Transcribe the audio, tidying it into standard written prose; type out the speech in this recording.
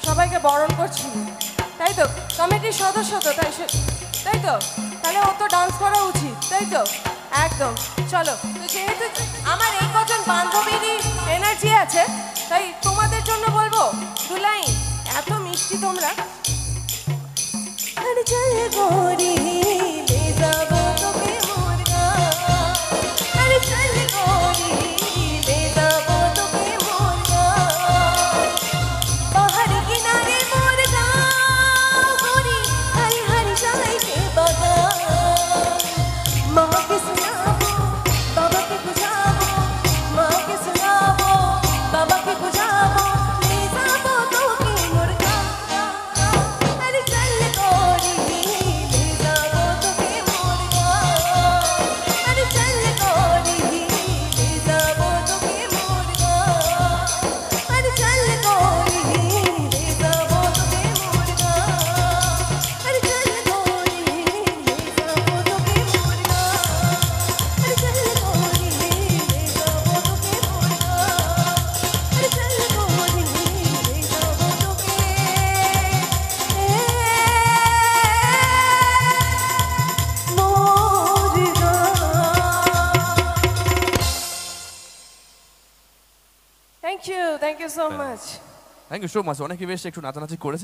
সবাইকে বরণ করছি, তাই তো? কমিটির সদস্য তো, তাই তো? তাহলে ও তো ডান্স করা উচিত, তাই তো? একদম। চলো, তো যেহেতু আমার এই কজন বান্ধবীরই এনার্জি আছে, তাই তোমাদের জন্য বলবো দু লাইন। এত মিষ্টি তোমরা। আরে চল গোরি ले যাবো তোকে মোর গাঁও, আরে চল গোরি ले যাবো তোকে মোর গাঁও, পাহাড় কিনারে মোর গাঁও গোরি, হারি হারি সবাইকে বাগান। মাকে শোনাবো, বাবাকে বুঝাবো, মাকে শোনাবো, বাবাকে বুঝাবো, ले যাবো তোকে মোর গাঁও। আরে চল গোরি ले যাবো তোকে মোর গাঁও, আরে চল গোরি ले যাবো তোকে মোর গাঁও, আরে চল গোরি ले যাবো তোকে মোর গাঁও, আরে চল গোরি ले যাবো তোকে মোর গাঁও, আরে চল গোরি ले যাবো তোকে মোর গাঁও, আরে চল গোরি ले যাবো তোকে মোর গাঁও। Thank you so much. Thank you so much. অনেকে বেশ একটু নাচানাচি করেছে।